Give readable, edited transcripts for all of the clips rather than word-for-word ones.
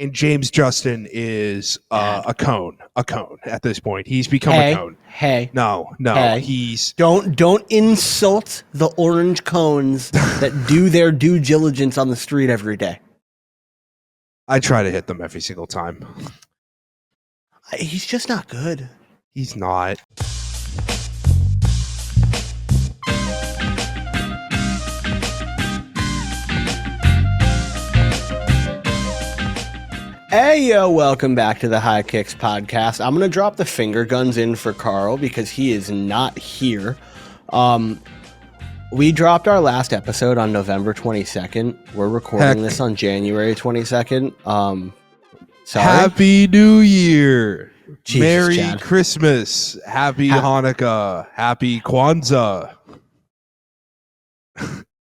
And James Justin is a cone at this point. He's become a cone. No, he's don't insult the orange cones that do their due diligence on the street every day. I try to hit them every single time. He's just not good. He's not. Hey, yo, welcome back to the High Kicks podcast. I'm going to drop the finger guns in for Carl because he is not here. We dropped our last episode on November 22nd. We're recording this on January 22nd. Sorry. Happy New Year. Jesus, Merry Chad. Christmas. Happy Hanukkah. Happy Kwanzaa.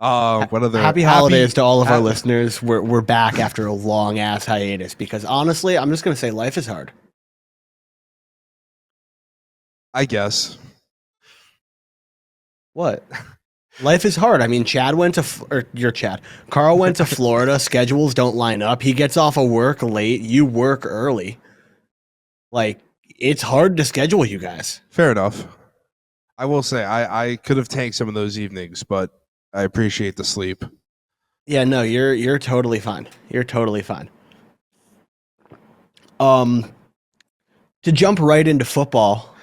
What other happy holidays to all of our listeners. We're back after a long ass hiatus because honestly, I'm just gonna say life is hard. I guess. What? Life is hard. I mean, Carl went to Florida. Schedules don't line up. He gets off of work late. You work early. Like, it's hard to schedule you guys. Fair enough. I will say I could have tanked some of those evenings, but I appreciate the sleep. Yeah, no, you're totally fine. You're totally fine. To jump right into football,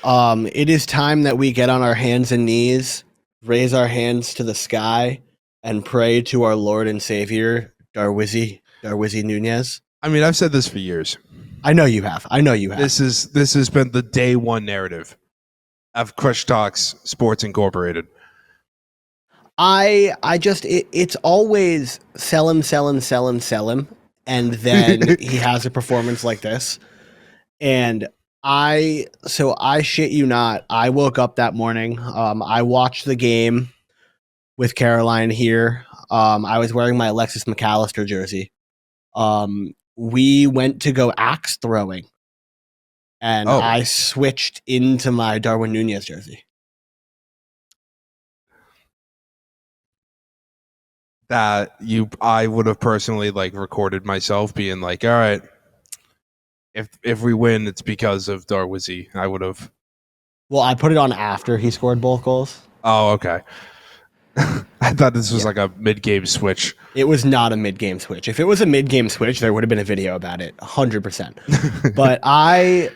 it is time that we get on our hands and knees, raise our hands to the sky, and pray to our Lord and Savior, Darwizzy Nunez. I mean, I've said this for years. I know you have. This has been the day one narrative of Crush Talks Sports Incorporated. It's always sell him, and then he has a performance like this. And I shit you not, I woke up that morning. I watched the game with Caroline here. I was wearing my Alexis McAllister jersey. We went to go axe throwing, and I switched into my Darwin Nunez jersey. I would have personally recorded myself being like, all right, if we win, it's because of Darwizzy. I would have. Well, I put it on after he scored both goals. Oh, okay. I thought this was like a mid-game switch. It was not a mid-game switch. If it was a mid-game switch, there would have been a video about it, 100%. But I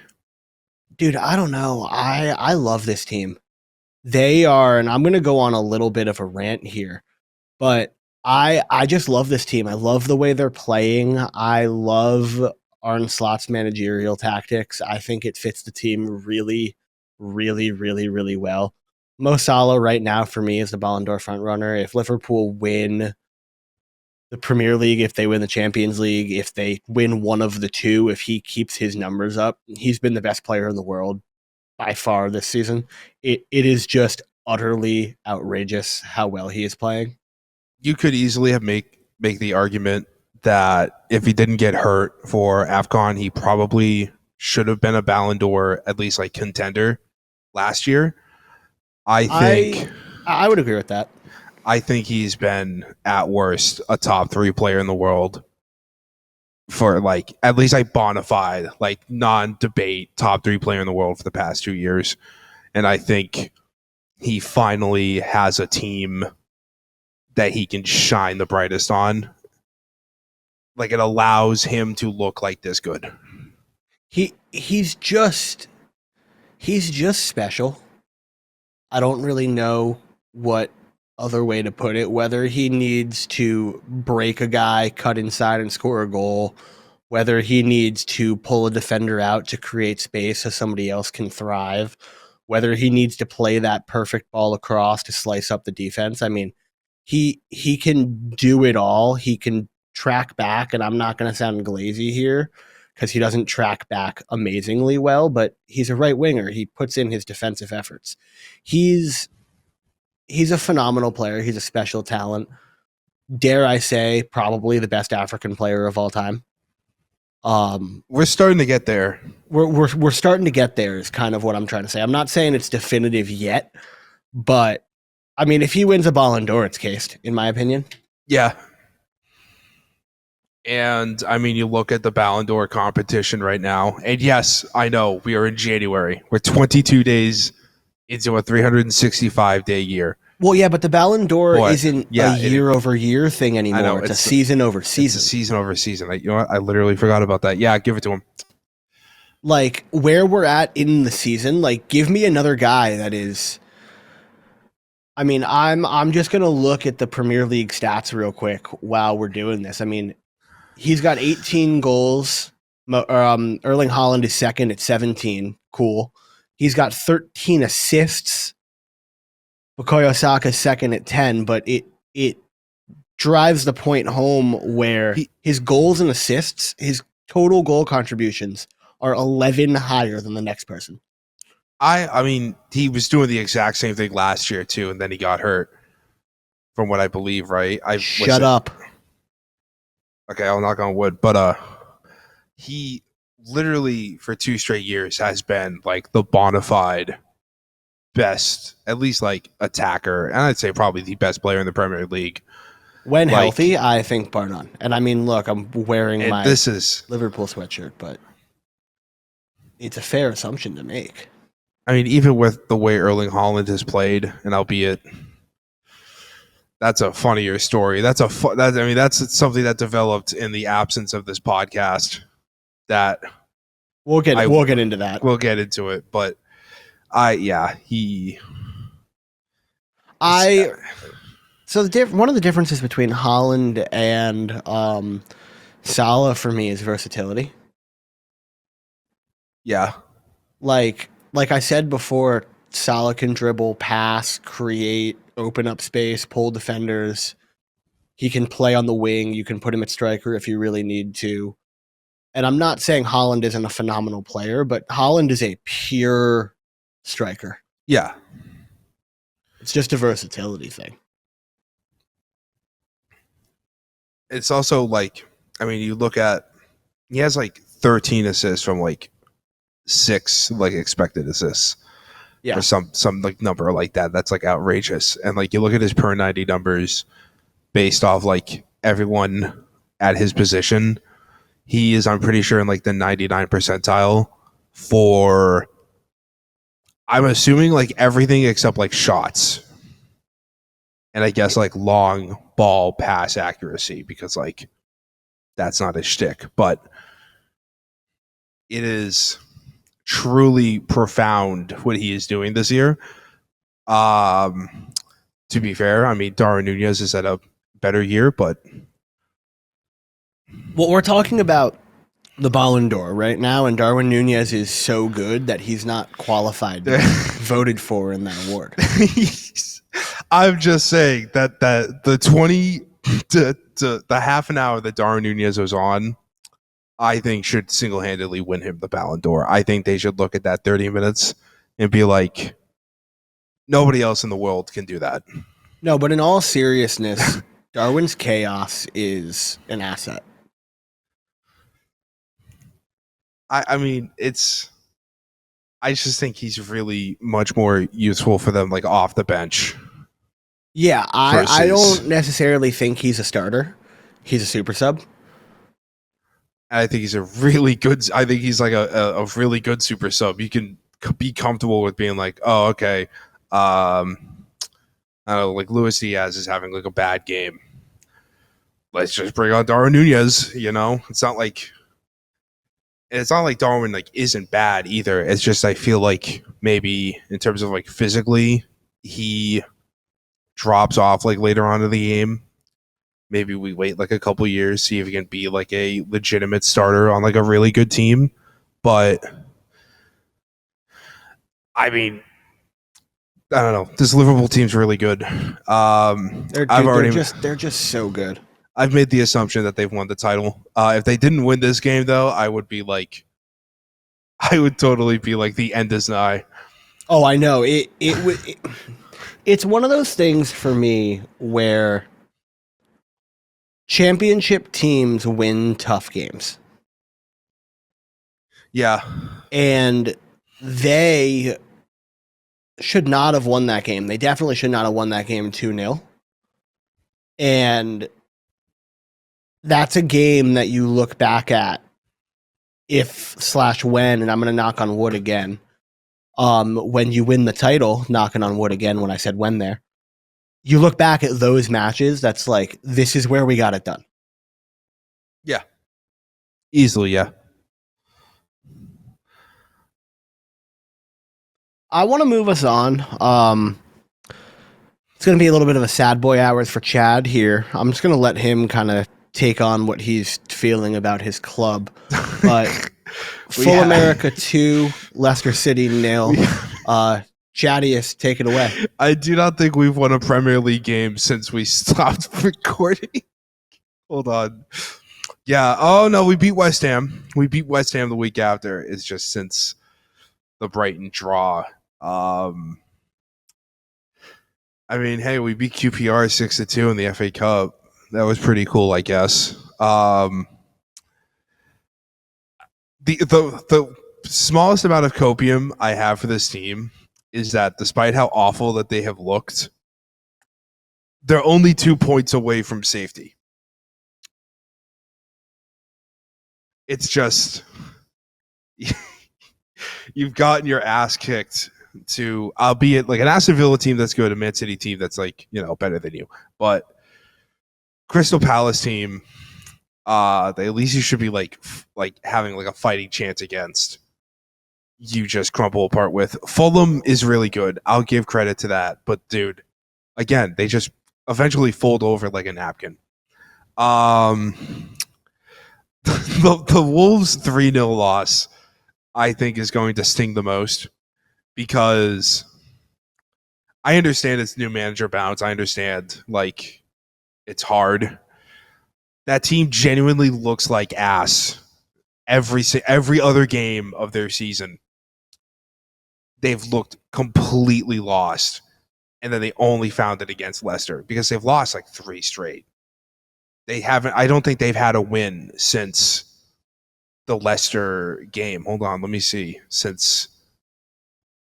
don't know. I love this team. They are, and I'm going to go on a little bit of a rant here, but I just love this team. I love the way they're playing. I love Arne Slot's managerial tactics. I think it fits the team really, really, really, really well. Mo Salah right now for me is the Ballon d'Or frontrunner. If Liverpool win the Premier League, if they win the Champions League, if they win one of the two, if he keeps his numbers up, he's been the best player in the world by far this season. It is just utterly outrageous how well he is playing. You could easily have make the argument that if he didn't get hurt for AFCON, he probably should have been a Ballon d'Or, at least contender last year. I would agree with that. I think he's been at worst a top 3 player in the world for at least bona fide, non-debate top 3 player in the world for the past 2 years. And I think he finally has a team that he can shine the brightest on. It allows him to look like this good. He's just special. I don't really know what other way to put it, whether he needs to break a guy, cut inside and score a goal, whether he needs to pull a defender out to create space so somebody else can thrive, whether he needs to play that perfect ball across to slice up the defense. I mean, he can do it all. He can track back, and I'm not going to sound glazy here because he doesn't track back amazingly well, but he's a right winger. He puts in his defensive efforts. He's a phenomenal player. He's a special talent. Dare I say, probably the best African player of all time. We're starting to get there. We're starting to get there is kind of what I'm trying to say. I'm not saying it's definitive yet, but I mean, if he wins a Ballon d'Or, it's cased, in my opinion. Yeah. And I mean, you look at the Ballon d'Or competition right now, and yes, I know we are in January. We're 22 days into a 365-day year. Well, yeah, but the Ballon d'Or But isn't a yeah, year-over-year thing I know anymore. It's a season over it's a season. season over season. You know what? I literally forgot about that. Yeah, give it to him. Like where we're at in the season, like give me another guy that is. I mean, I'm just gonna look at the Premier League stats real quick while we're doing this. I mean, he's got 18 goals. Erling Haaland is second at 17. Cool. He's got 13 assists. Bukayo Saka is second at 10, but it drives the point home where his goals and assists, his total goal contributions are 11 higher than the next person. I mean, he was doing the exact same thing last year too, and then he got hurt. From what I believe, right? Shut up. Okay, I'll knock on wood, but he literally for 2 straight years has been like the bona fide best, at least like attacker, and I'd say probably the best player in the Premier League. When healthy, I think bar none. And I mean, look, I'm wearing my Liverpool sweatshirt, but it's a fair assumption to make. I mean, even with the way Erling Haaland has played, and albeit that's a funnier story. That's something that developed in the absence of this podcast. That we'll get into that. We'll get into it, but So one of the differences between Haaland and Salah for me is versatility. Yeah, like I said before, Salah can dribble, pass, create, open up space, pull defenders. He can play on the wing. You can put him at striker if you really need to. And I'm not saying Haaland isn't a phenomenal player, but Haaland is a pure striker. Yeah. It's just a versatility thing. It's also like, I mean, you look at, he has like 13 assists from like 6 like expected assists. Yeah. Or some like number like that. That's like outrageous. And like you look at his per 90 numbers based off like everyone at his position, he is, I'm pretty sure, in like the 99 percentile for, I'm assuming, like everything except like shots. And I guess like long ball pass accuracy, because like that's not his shtick. But it is truly profound what he is doing this year. To be fair, I mean, Darwin Nunez is at a better year, but well, we're talking about the Ballon d'Or right now, and Darwin Nunez is so good that he's not qualified voted for in that award. I'm just saying that the 20 to the half an hour that Darwin Nunez was on, I think should single-handedly win him the Ballon d'Or. I think they should look at that 30 minutes and be like, nobody else in the world can do that. No, but in all seriousness, Darwin's chaos is an asset. I mean, I just think he's really much more useful for them, like off the bench. Yeah, I don't necessarily think he's a starter. He's a super sub. I think he's a really good. I think he's like a really good super sub. You can be comfortable with being like, oh, okay. I don't know, like Luis Diaz is having like a bad game. Let's just bring on Darwin Nunez. You know, it's not like Darwin like isn't bad either. It's just I feel like maybe in terms of like physically, he drops off like later on in the game. Maybe we wait like a couple years, see if he can be like a legitimate starter on like a really good team. But I mean, I don't know. This Liverpool team's really good. They're just so good. I've made the assumption that they've won the title. If they didn't win this game, though, I would totally be like, the end is nigh. Oh, I know. It's one of those things for me where championship teams win tough games. Yeah. And they should not have won that game. They definitely should not have won that game 2-0. And that's a game that you look back at if/when, and I'm going to knock on wood again. When you win the title, knocking on wood again when I said when there, you look back at those matches, that's like, this is where we got it done. Yeah. Easily, yeah. I want to move us on. It's going to be a little bit of a sad boy hours for Chad here. I'm just going to let him kind of take on what he's feeling about his club. But Full America 2, Leicester City 0. Chadius, take it away. I do not think we've won a Premier League game since we stopped recording. Hold on. Yeah. Oh, no, we beat West Ham. We beat West Ham the week after. It's just since the Brighton draw. I mean, hey, we beat QPR 6-2 in the FA Cup. That was pretty cool, I guess. The smallest amount of copium I have for this team is that despite how awful that they have looked, they're only 2 points away from safety. It's just you've gotten your ass kicked to, albeit like an Aston Villa team that's good, a Man City team that's like, better than you. But Crystal Palace team, at least you should be like having like a fighting chance against. You just crumble apart with. Fulham is really good. I'll give credit to that. But dude, again, they just eventually fold over like a napkin. The Wolves 3-0 loss, I think, is going to sting the most because I understand it's new manager bounce. I understand like it's hard. That team genuinely looks like ass every other game of their season. They've looked completely lost, and then they only found it against Leicester because they've lost like 3 straight. They haven't. I don't think they've had a win since the Leicester game. Hold on, let me see.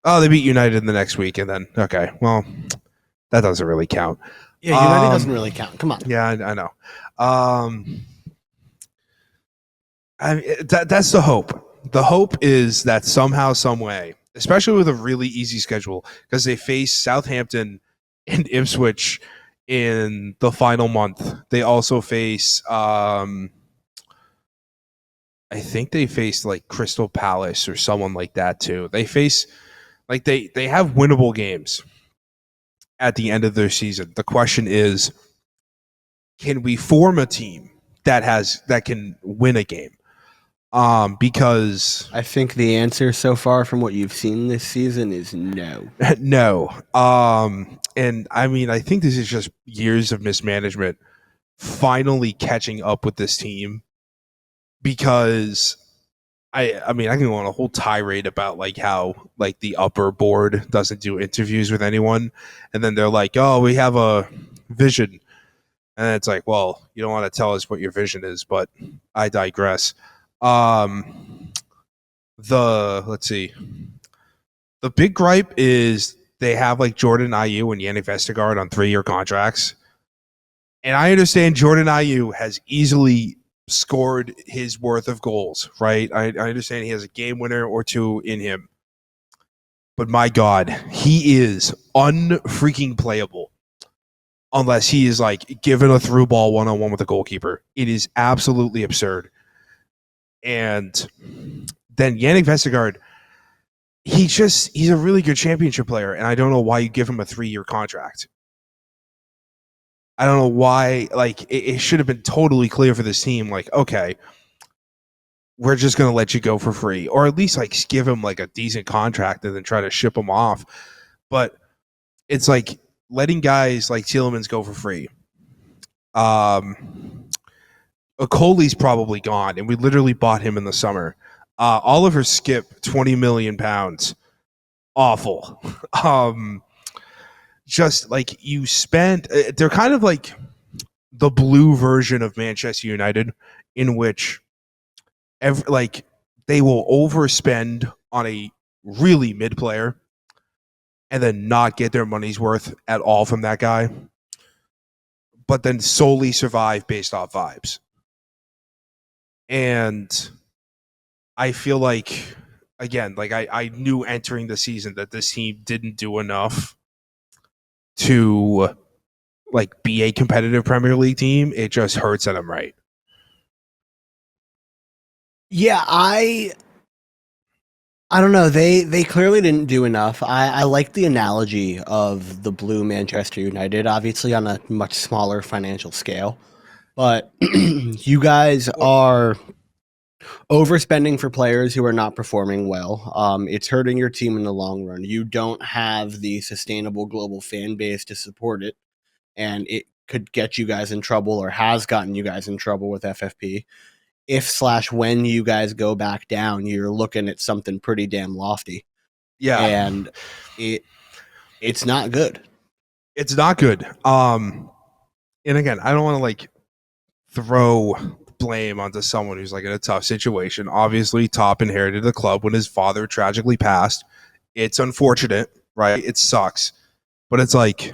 They beat United in the next week, and then okay, well, that doesn't really count. Yeah, United doesn't really count. Come on. Yeah, I know. That's the hope. The hope is that somehow, some way, especially with a really easy schedule, because they face Southampton and Ipswich in the final month. They also face, I think they faced like Crystal Palace or someone like that too. They face like they have winnable games at the end of their season. The question is, can we form a team that can win a game? Because I think the answer so far from what you've seen this season is no. No. And I mean, I think this is just years of mismanagement finally catching up with this team, because I mean, I can go on a whole tirade about like how like the upper board doesn't do interviews with anyone, and then they're like, "Oh, we have a vision," and it's like, "Well, you don't want to tell us what your vision is," but I digress. Let's see. The big gripe is they have like Jordan Ayew and Yannick Vestergaard on 3-year contracts. And I understand Jordan Ayew has easily scored his worth of goals, right? I understand he has a game winner or 2 in him. But my God, he is unfreaking playable unless he is like given a through ball one-on-one with a goalkeeper. It is absolutely absurd. And then Yannick Vestergaard, he's a really good championship player, and I don't know why you give him a 3-year contract. I don't know why. Like, it should have been totally clear for this team. Like, okay, we're just going to let you go for free, or at least like give him like a decent contract and then try to ship him off. But it's like letting guys like Tielemans go for free. Okoli's probably gone, and we literally bought him in the summer. Oliver Skip, £20 million. Awful. Just like you spent, they're kind of like the blue version of Manchester United, in which they will overspend on a really mid player and then not get their money's worth at all from that guy, but then solely survive based off vibes. And I feel like, again, like I knew entering the season that this team didn't do enough to like be a competitive Premier League team. It just hurts that I'm right. Yeah, I don't know. They clearly didn't do enough. I like the analogy of the blue Manchester United, obviously on a much smaller financial scale. But you guys are overspending for players who are not performing well. It's hurting your team in the long run. You don't have the sustainable global fan base to support it, and it could get you guys in trouble or has gotten you guys in trouble with FFP. If slash when you guys go back down, you're looking at something pretty damn lofty, Yeah, and it's not good. it's not good. And again, I don't want to like throw blame onto someone who's like in a tough situation. Obviously, Top inherited the club when his father tragically passed. It's unfortunate, right? It sucks, but it's like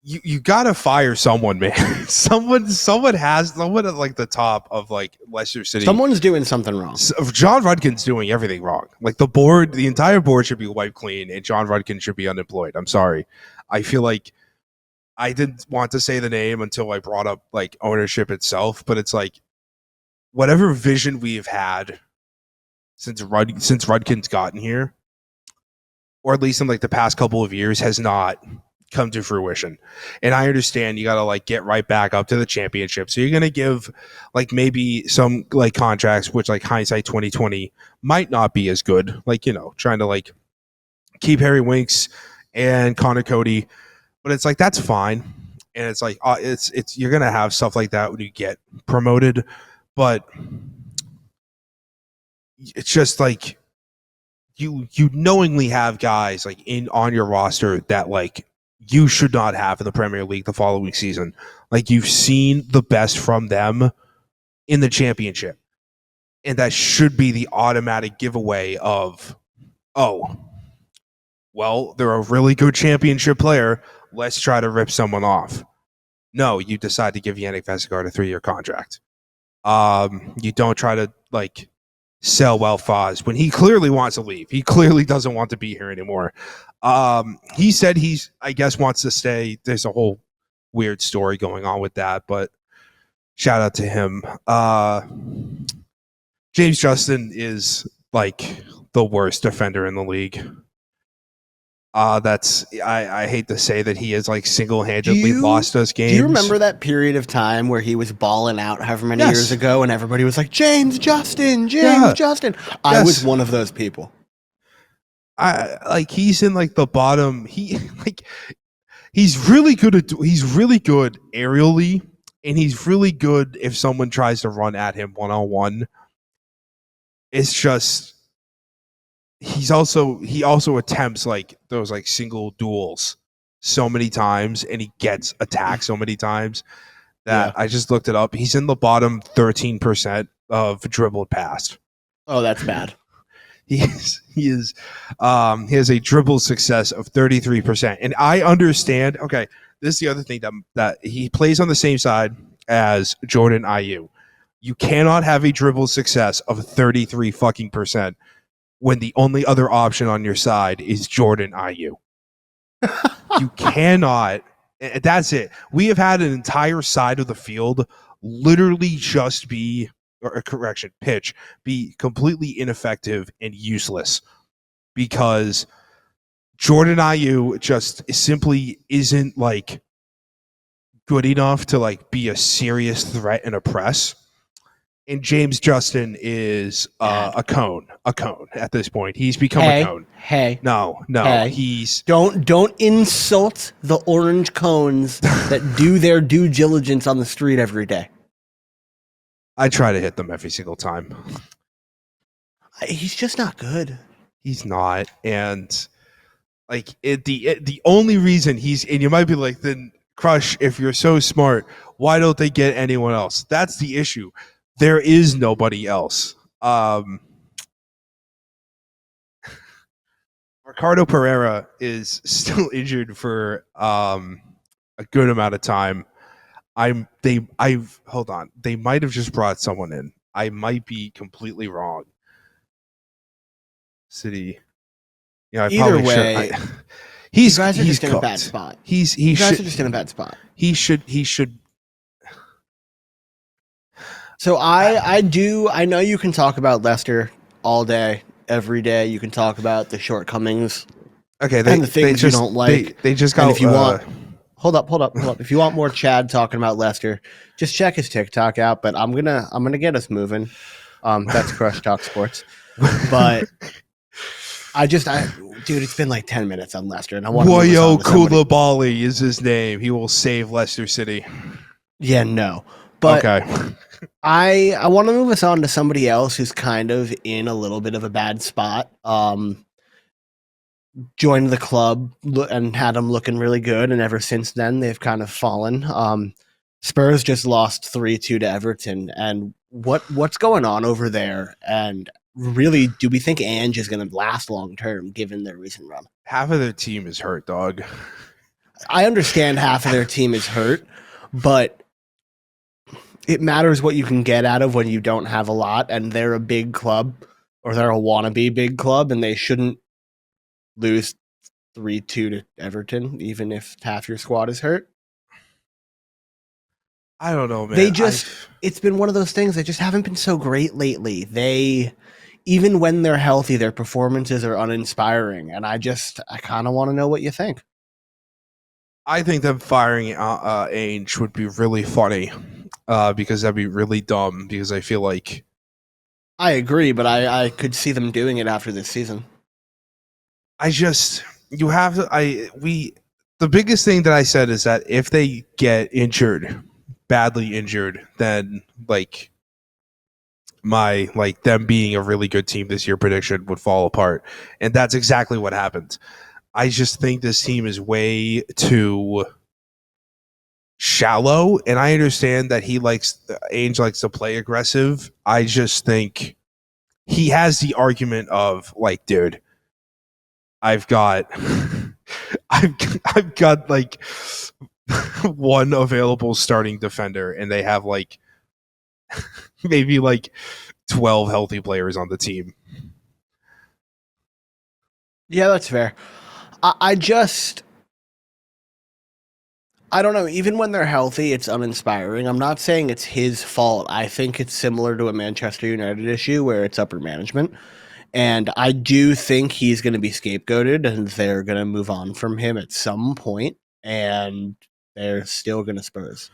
you gotta fire someone, man. someone at like the top of like Leicester City. Someone's doing something wrong. John Rudkin's doing everything wrong. Like the entire board should be wiped clean, and John Rudkin should be unemployed. I'm sorry. I feel like I didn't want to say the name until I brought up like ownership itself, but it's like whatever vision we've had since Rudkin's gotten here, or at least in like the past couple of years, has not come to fruition. And I understand you got to like get right back up to the championship. So you're going to give like maybe some like contracts, which like hindsight 2020 might not be as good. Like, you know, trying to like keep Harry Winks and Connor Cody, but it's like, that's fine. And it's like, it's, you're going to have stuff like that when you get promoted, but it's just like, you knowingly have guys like in on your roster that like you should not have in the Premier League the following season. Like you've seen the best from them in the championship. And that should be the automatic giveaway of, oh, well, they're a really good championship player. Let's try to rip someone off. No, you decide to give Yannick Vestergaard a 3-year contract. You don't try to like sell Foz when he clearly wants to leave. He clearly doesn't want to be here anymore. He said I guess, wants to stay. There's a whole weird story going on with that, but shout out to him. James Justin is like the worst defender in the league. I hate to say that he has like single-handedly lost us games. Do you remember that period of time where he was balling out however many years ago and everybody was like, James Justin. I was one of those people. He's in like the bottom. He's really good aerially, and he's really good if someone tries to run at him one-on-one. It's just he also attempts like those like single duels so many times, and he gets attacked so many times that I just looked it up. He's in the bottom 13% of dribbled past. Oh, that's bad. He has a dribble success of 33%. And I understand, okay, this is the other thing that he plays on the same side as Jordan Ayew. You cannot have a dribble success of 33 fucking percent when the only other option on your side is Jordan Ayew. You cannot. That's it. We have had an entire side of the field literally just be, or pitch, be completely ineffective and useless because Jordan Ayew just simply isn't like good enough to like be a serious threat in a press. And James Justin is a cone at this point. He's become a cone. No. He's don't insult the orange cones that do their due diligence on the street every day. I try to hit them every single time. He's just not good. He's not, and like the only reason and you might be like, then Crush, if you're so smart, why don't they get anyone else? That's the issue. There is nobody else. Ricardo Pereira is still injured for a good amount of time. Hold on. They might have just brought someone in. I might be completely wrong. City. Yeah, I Either probably way, should. you guys are He's just in a bad cooked. spot. He You guys should are just in a bad spot. he should. So I know you can talk about Leicester all day, every day. You can talk about the shortcomings Okay, and the things you don't like. They just And got. if you want, hold up. If you want more Chad talking about Leicester, just check his TikTok out. But I'm gonna get us moving. That's Crush Talk Sports. But dude, it's been like 10 minutes on Leicester, and I want to move us on to somebody. Koulibaly is his name. He will save Leicester City. Yeah, no. But Okay. I want to move us on to somebody else who's kind of in a little bit of a bad spot. Joined the club and had them looking really good, and ever since then they've kind of fallen. Spurs just lost 3-2 to Everton, and what's going on over there? And really, do we think Ange is going to last long term given their recent run? Half of their team is hurt, dog. I understand half of their team is hurt, but it matters what you can get out of when you don't have a lot, and they're a big club, or they're a wannabe big club, and they shouldn't lose 3-2 to Everton, even if half your squad is hurt. I don't know, man. It's been one of those things that just haven't been so great lately. Even when they're healthy, their performances are uninspiring, and I kind of want to know what you think. I think them firing Ange would be really funny, because that'd be really dumb. Because I feel like I agree, but I could see them doing it after this season. The biggest thing that I said is that if they get badly injured, then them being a really good team this year prediction would fall apart. And that's exactly what happened. I just think this team is way too shallow, and I understand that Ainge likes to play aggressive. I just think he has the argument of dude, I've got one available starting defender, and they have maybe 12 healthy players on the team. Yeah, that's fair. I don't know. Even when they're healthy, it's uninspiring. I'm not saying it's his fault. I think it's similar to a Manchester United issue where it's upper management. And I do think he's going to be scapegoated, and they're going to move on from him at some point, and they're still going to Spurs.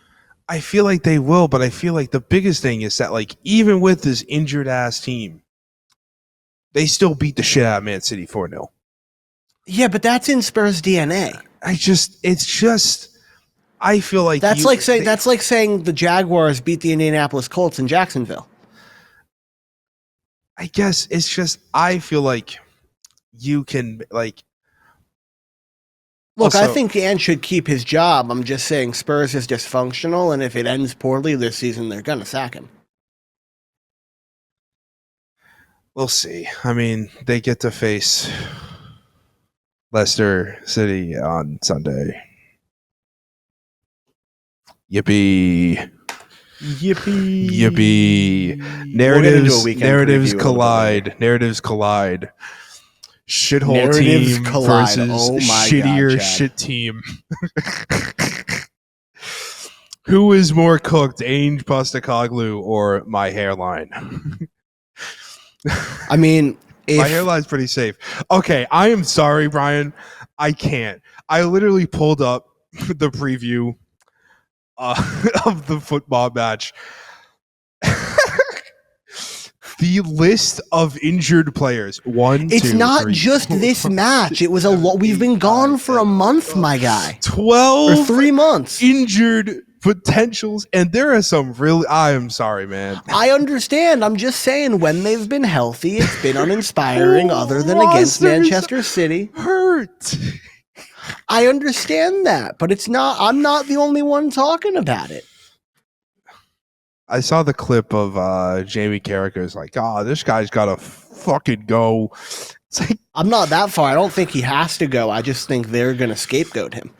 I feel like they will, but I feel like the biggest thing is that even with this injured ass team, they still beat the shit out of Man City 4-0. Yeah, but that's in Spurs DNA. I feel like that's like saying the Jaguars beat the Indianapolis Colts in Jacksonville. I guess it's just I feel like you can Look, also, I think Ange should keep his job. I'm just saying Spurs is dysfunctional, and if it ends poorly this season, they're gonna sack him. We'll see. I mean, they get to face Leicester City on Sunday. Yippee. Narratives collide. Shithole team versus shittier shit team. Who is more cooked, Ange Postecoglou or my hairline? I mean, my hairline's pretty safe. Okay, I am sorry, Brian. I can't. I literally pulled up the preview of the football match. The list of injured players. It's not just this match. It was we've been gone for a month, my guy. 12 or 3 months. Injured potentials, and there are some really. I am sorry, man. I understand. I'm just saying, when they've been healthy, it's been uninspiring. Other than against Manchester City, hurt. I understand that, but it's not. I'm not the only one talking about it. I saw the clip of Jamie Carragher's this guy's got to fucking go. It's I'm not that far. I don't think he has to go. I just think they're going to scapegoat him.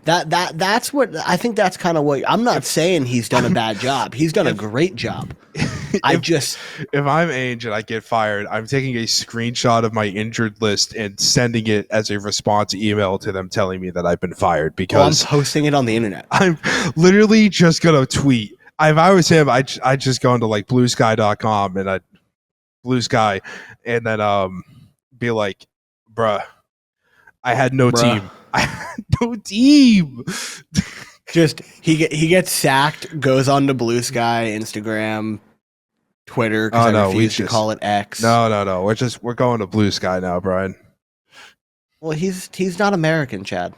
That's what I think. That's kind of what I'm not saying he's done a bad job. He's done a great job. If I'm Ange and I get fired, I'm taking a screenshot of my injured list and sending it as a response email to them telling me that I've been fired because I'm posting it on the internet. I'm literally just gonna tweet. If I was him, I just go into like bluesky.com and Blue Sky and then be like, bruh, I had no team. I had no team. Just he gets sacked, goes on to Blue Sky, Instagram, Twitter, because I refuse to call it X. No. We're going to Blue Sky now, Brian. Well, he's not American, Chad.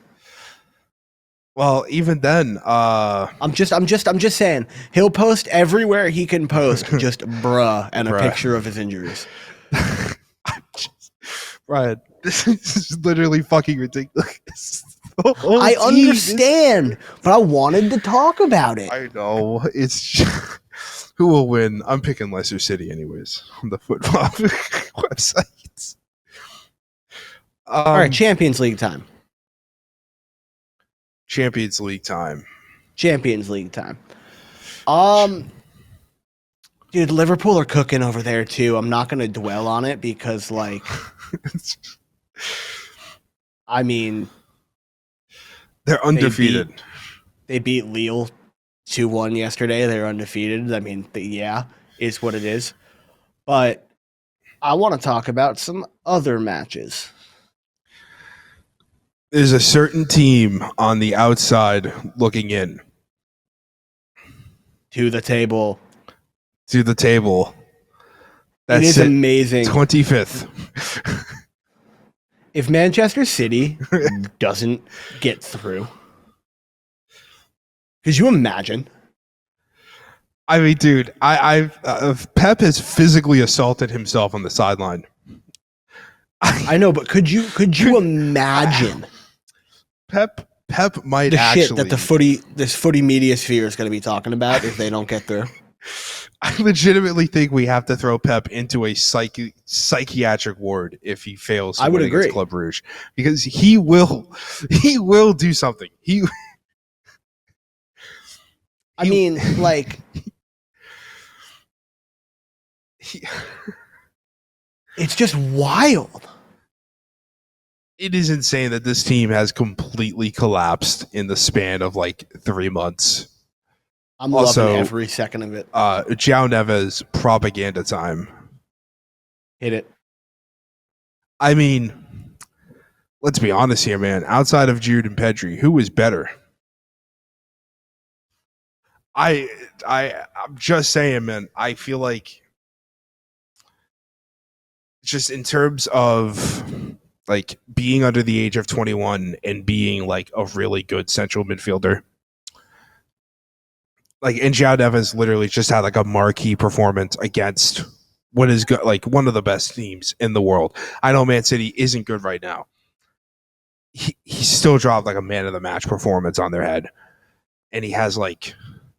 Well, even then, I'm just saying he'll post everywhere he can post, just bruh and a picture of his injuries. Brian, this is literally fucking ridiculous. I understand, but I wanted to talk about it. I know. It's just, who will win? I'm picking Leicester City anyways on the football websites. All right, Champions League time. Champions League time. Dude, Liverpool are cooking over there too. I'm not going to dwell on it because, like, I mean, they're undefeated. They beat Lille 2-1 yesterday. They're undefeated. I mean, is what it is. But I want to talk about some other matches. There's a certain team on the outside looking in. To the table. That's it is amazing. 25th. If Manchester City doesn't get through, could you imagine? I mean, dude, Pep has physically assaulted himself on the sideline. I know, but could you imagine? Pep might the actually shit that this footy media sphere is going to be talking about if they don't get through. I legitimately think we have to throw Pep into a psychiatric ward if he fails to win against Club Brugge, because he will do something. I mean, like, it's just wild. It is insane that this team has completely collapsed in the span of like 3 months. I'm loving every second of it. João Neves propaganda time. Hit it. I mean, let's be honest here, man. Outside of Jude and Pedri, who is better? I'm just saying, man. I feel like just in terms of like being under the age of 21 and being like a really good central midfielder, like, and João Neves literally just had like a marquee performance against what is good, like one of the best teams in the world. I know Man City isn't good right now. He still dropped like a man of the match performance on their head, and he has like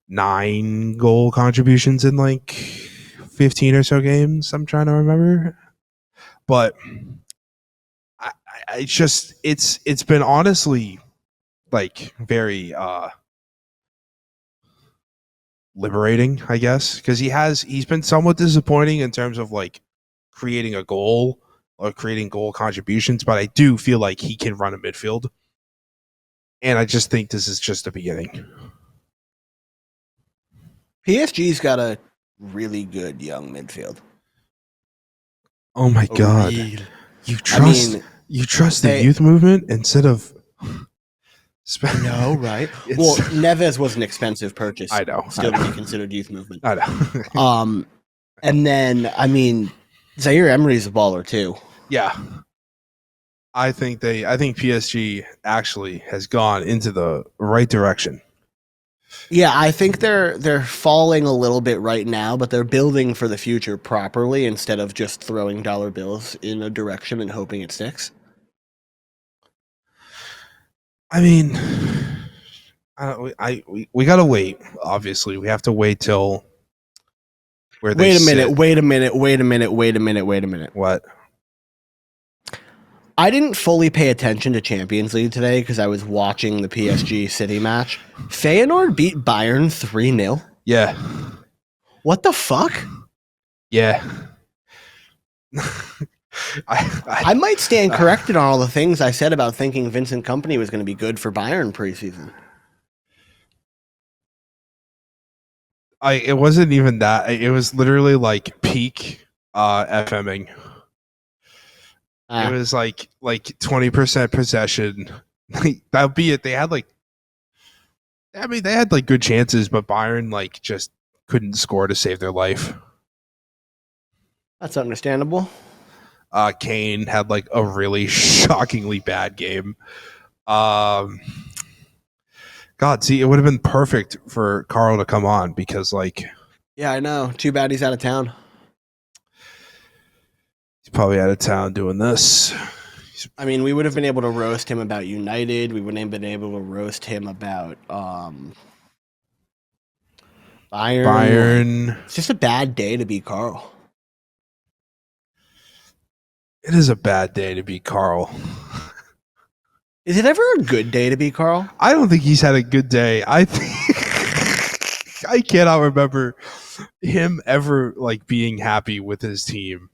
9 goal contributions in like 15 or so games. I'm trying to remember, but it's been honestly like very liberating, I guess, because he's been somewhat disappointing in terms of like creating a goal or creating goal contributions, but I do feel like he can run a midfield, and I just think this is just the beginning. PSG's got a really good young midfield. Oh my god! You trust the youth movement instead of. No, right? Well, Neves was an expensive purchase. I know. Still to be considered youth movement. I know. And then, I mean, Zaire Emery's a baller too. Yeah. I think PSG actually has gone into the right direction. Yeah, I think they're falling a little bit right now, but they're building for the future properly instead of just throwing dollar bills in a direction and hoping it sticks. I mean, we gotta wait. Obviously, we have to wait till where they Wait a minute. What? I didn't fully pay attention to Champions League today because I was watching the PSG City match. Feyenoord beat Bayern 3-0. Yeah. What the fuck? Yeah. I might stand corrected on all the things I said about thinking Vincent Kompany was going to be good for Bayern preseason. It wasn't even that. It was literally like peak FMing. It was like 20% possession. That'd be it. They had good chances, but Bayern just couldn't score to save their life. That's understandable. Kane had a really shockingly bad game. God, see, it would have been perfect for Carl to come on because yeah, I know. Too bad he's out of town. He's probably out of town doing this. I mean, we would have been able to roast him about United. We wouldn't have been able to roast him about Bayern. It's just a bad day to be Carl. It is a bad day to be Carl. Is it ever a good day to be Carl? I don't think he's had a good day. I cannot remember him ever being happy with his team.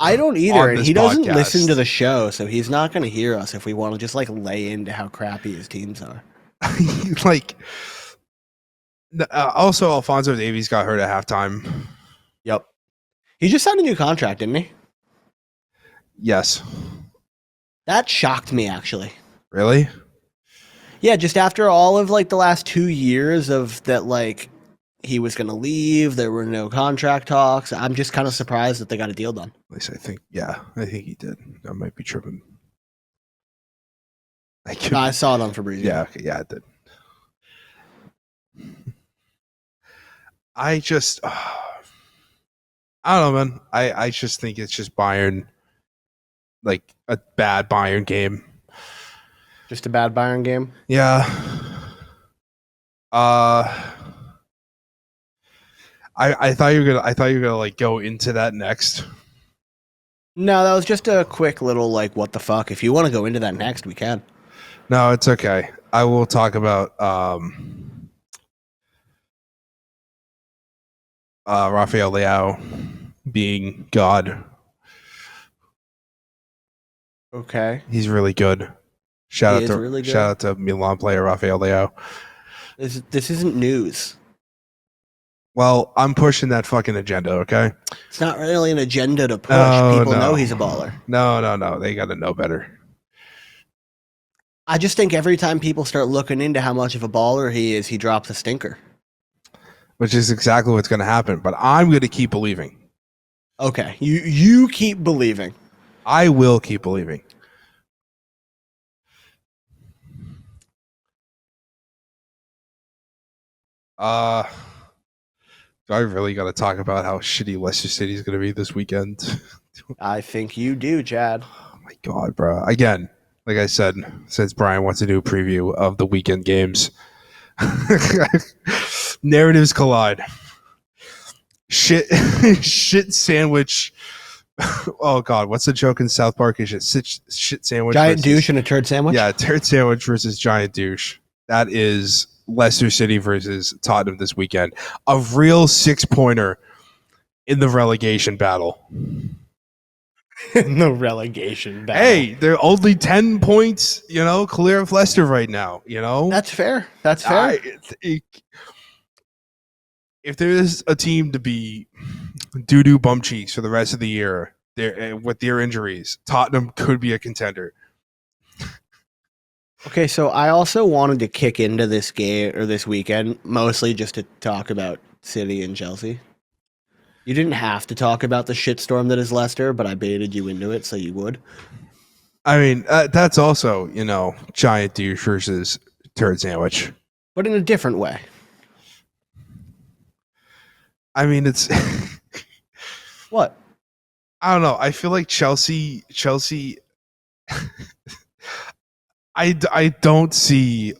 I don't either, and he doesn't listen to the show, so he's not going to hear us if we want to just lay into how crappy his teams are. Also, Alphonso Davies got hurt at halftime. Yep. He just signed a new contract, didn't he? Yes. That shocked me, actually. Really? Yeah, just after all of the last 2 years of that, he was going to leave, there were no contract talks. I'm just kind of surprised that they got a deal done. At least I think he did. I might be tripping. I saw it on Fabrizi. Yeah, okay, yeah, it did. I don't know, man. I just think it's just Bayern, a bad Bayern game. Just a bad Bayern game? Yeah. I thought you were gonna go into that next. No, that was just a quick little what the fuck. If you want to go into that next, we can. No, it's okay. I will talk about Rafael Leao being God. Okay. He's really good. Shout out to Milan player Rafael Leao. This isn't news. Well, I'm pushing that fucking agenda, okay? It's not really an agenda to push. People know he's a baller. No. They got to know better. I just think every time people start looking into how much of a baller he is, he drops a stinker. Which is exactly what's going to happen. But I'm going to keep believing. Okay. You keep believing. I will keep believing. Do I really got to talk about how shitty Leicester City is going to be this weekend? I think you do, Chad. Oh my God, bro. Again, like I said, since Brian wants to do a preview of the weekend games, narratives collide. Shit sandwich. Oh God, what's the joke in South Park? Is it shit sandwich? Giant douche and a turd sandwich? Yeah, turd sandwich versus giant douche. That is Leicester City versus Tottenham this weekend. A real 6-pointer in the relegation battle. In the relegation battle. Hey, they're only 10 points, clear of Leicester right now, That's fair. That's fair. If there's a team to be doo-doo bum cheeks for the rest of the year with their injuries, Tottenham could be a contender. Okay, so I also wanted to kick into this game or this weekend, mostly just to talk about City and Chelsea. You didn't have to talk about the shitstorm that is Leicester, but I baited you into it so you would. I mean, that's also, giant douche versus turd sandwich. But in a different way. I mean, it's... What? I don't know. I feel like Chelsea... I don't see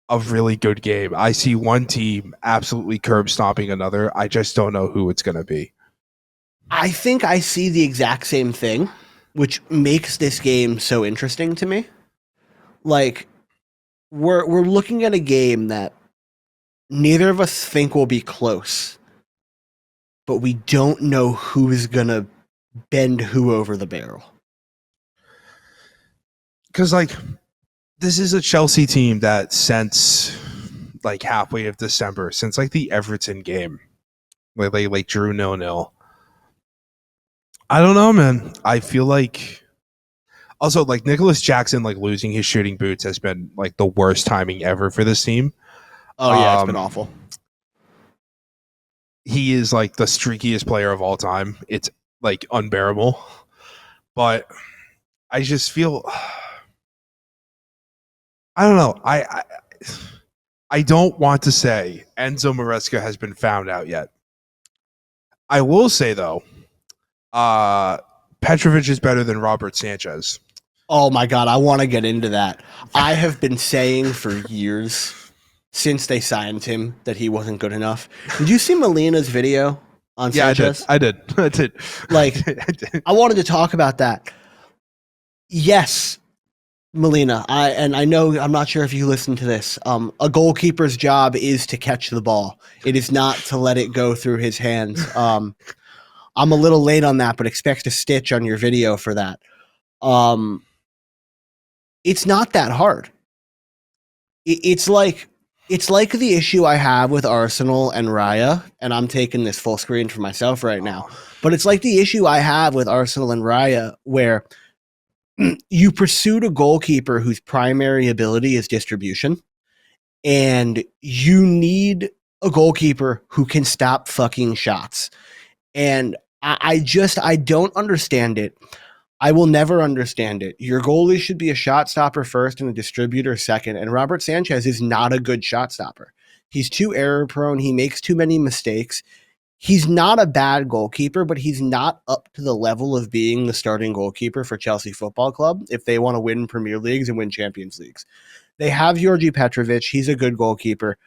a really good game. I see one team absolutely curb stomping another. I just don't know who it's going to be. I think I see the exact same thing. which makes this game so interesting to me. Like, we're looking at a game that neither of us think will be close, but we don't know who is going to bend who over the barrel. Because, like, this is a Chelsea team that since, like, halfway of December, since, like, the Everton game, where they, like, drew 0-0, I don't know, man. I feel like... Also, like, Nicholas Jackson, like, losing his shooting boots has been, like, the worst timing ever for this team. Oh, yeah, it's been awful. He is, like, the streakiest player of all time. It's, like, unbearable. But I just feel... I don't know. I don't want to say Enzo Maresca has been found out yet. I will say, though, Petrovic is better than Robert Sanchez. Oh my God, I want to get into that. I have been saying for years since they signed him that he wasn't good enough. Did you see Molina's video on Sanchez? I did. Like, I wanted to talk about that. Yes, Molina. I know, I'm not sure if you listened to this. A goalkeeper's job is to catch the ball. It is not to let it go through his hands. I'm a little late on that, but expect a stitch on your video for that. It's not that hard. It's like the issue I have with Arsenal and Raya, and I'm taking this full screen for myself right now. But it's like the issue I have with Arsenal and Raya, where you pursued a goalkeeper whose primary ability is distribution, and you need a goalkeeper who can stop fucking shots. And I don't understand it. I will never understand it. Your goalie should be a shot stopper first and a distributor second. And Robert Sanchez is not a good shot stopper. He's too error prone. He makes too many mistakes. He's not a bad goalkeeper, but he's not up to the level of being the starting goalkeeper for Chelsea Football Club if they want to win Premier Leagues and win Champions Leagues. They have Georgi Petrovic. He's a good goalkeeper.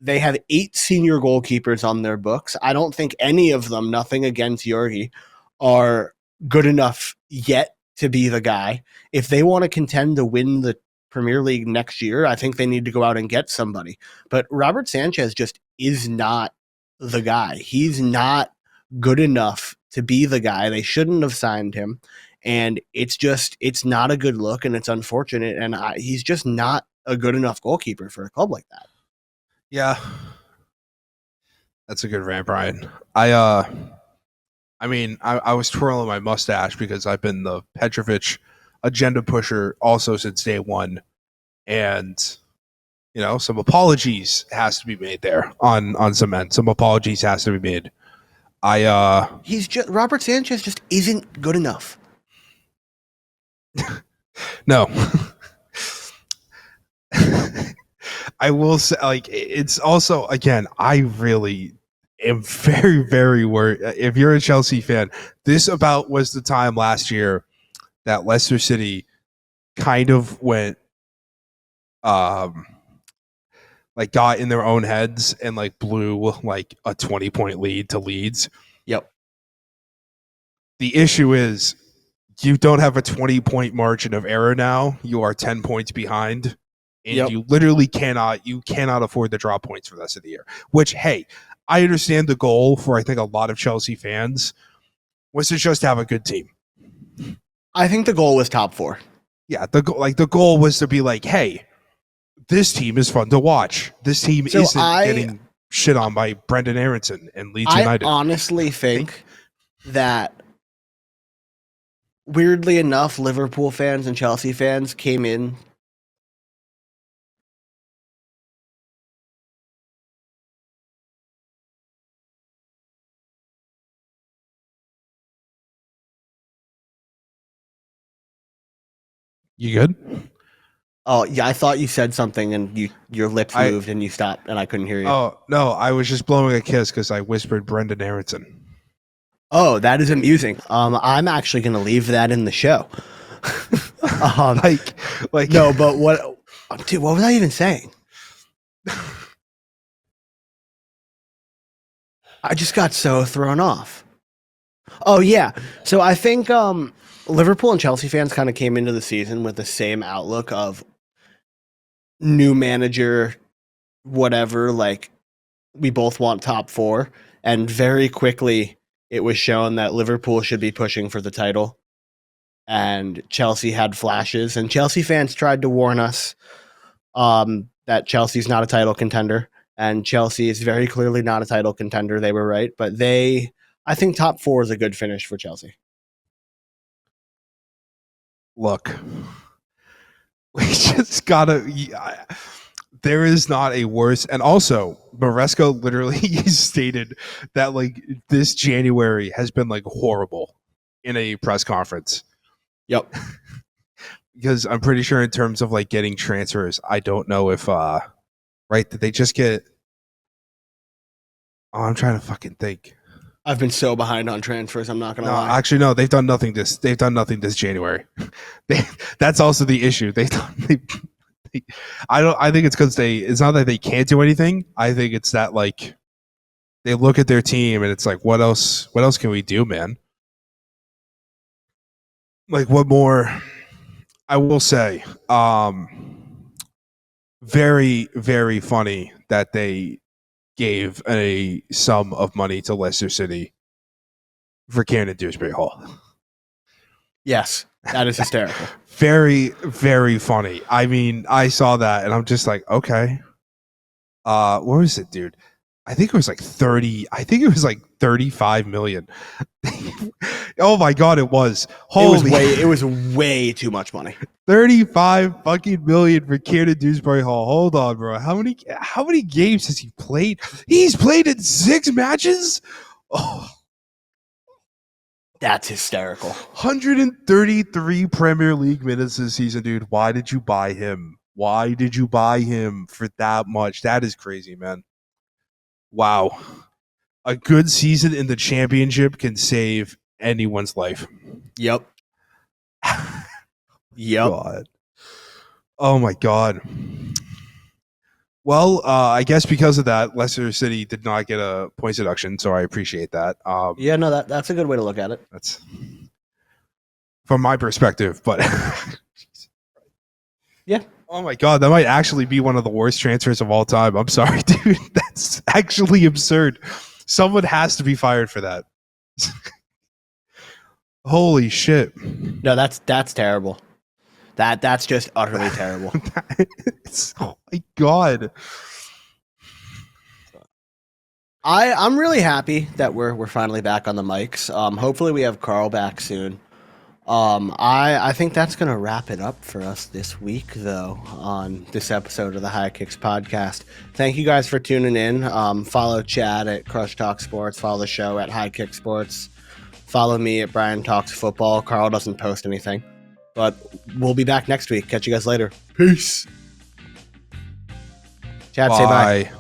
They have 8 senior goalkeepers on their books. I don't think any of them, nothing against Georgi, are good enough yet to be the guy. If they want to contend to win the Premier League next year, I think they need to go out and get somebody. But Robert Sanchez just is not the guy. He's not good enough to be the guy. They shouldn't have signed him. And it's not a good look, and it's unfortunate. And he's just not a good enough goalkeeper for a club like that. Yeah. That's a good rant, Brian. I mean, I was twirling my mustache because I've been the Petrovic agenda pusher also since day one. And, you know, some apologies has to be made there on cement. Some apologies has to be made. Robert Sanchez just isn't good enough. No. I will say, like, it's also, again, I really am very, very worried. If you're a Chelsea fan, this about was the time last year that Leicester City kind of went, like, got in their own heads and, like, blew, like, a 20-point lead to Leeds. Yep. The issue is you don't have a 20-point margin of error now. You are 10 points behind. And you literally cannot afford to drop points for the rest of the year. Which, hey, I understand the goal for, I think, a lot of Chelsea fans was to just have a good team. I think the goal was top 4. Yeah, the goal was to be like, hey, this team is fun to watch. This team isn't getting shit on by Brendan Aronson and Leeds United. I honestly think that, weirdly enough, Liverpool fans and Chelsea fans came in. You good? Oh, yeah, I thought you said something and your lips moved and you stopped and I couldn't hear you. Oh, no, I was just blowing a kiss because I whispered Brendan Aronson. Oh, that is amusing. I'm actually going to leave that in the show. Like no, but what was I even saying? I just got so thrown off. Oh yeah. So I think Liverpool and Chelsea fans kind of came into the season with the same outlook of new manager, whatever, like we both want top four. And very quickly it was shown that Liverpool should be pushing for the title. And Chelsea had flashes. And Chelsea fans tried to warn us that Chelsea's not a title contender. And Chelsea is very clearly not a title contender. They were right. But I think top four is a good finish for Chelsea. Look, we just gotta. There is not a worse. And also, Maresca literally stated that like this January has been like horrible in a press conference. Yep. Because I'm pretty sure in terms of like getting transfers, I don't know if right, did they just get? Oh, I'm trying to fucking think. I've been so behind on transfers. I'm not gonna lie. Actually, no. They've done nothing this January. That's also the issue. I think it's because it's not that they can't do anything. I think it's that like they look at their team and it's like, what else can we do, man? Like, what more? I will say, very, very funny that they gave a sum of money to Leicester City for Kieran Dewsbury Hall. Yes, that is hysterical. Very, very funny. I mean, I saw that and I'm just like, okay. What was it, dude? I think it was like 35 million. Oh my god, it was. It was way too much money. 35 fucking million for Kieran Dewsbury Hall. Hold on, bro. How many games has he played? He's played in 6 matches? Oh. That's hysterical. 133 Premier League minutes this season, dude. Why did you buy him? Why did you buy him for that much? That is crazy, man. Wow. A good season in the championship can save anyone's life. Yep. Yep. God. Oh my god. Well, I guess because of that, Leicester City did not get a points deduction, so I appreciate that. Yeah, no, that's a good way to look at it. That's from my perspective, but yeah. Oh my god, that might actually be one of the worst transfers of all time. I'm sorry, dude. That's actually absurd. Someone has to be fired for that. Holy shit. No, that's terrible. That's just utterly terrible. Oh my god. I'm really happy that we're finally back on the mics. Hopefully we have Carl back soon. I think that's gonna wrap it up for us this week, though, on this episode of the High Kicks podcast. Thank you guys for tuning in. Follow Chad at Crush Talk Sports. Follow the show at High Kick Sports. Follow me at Brian Talks Football. Carl doesn't post anything, but we'll be back next week. Catch you guys later. Peace. Chad, say bye.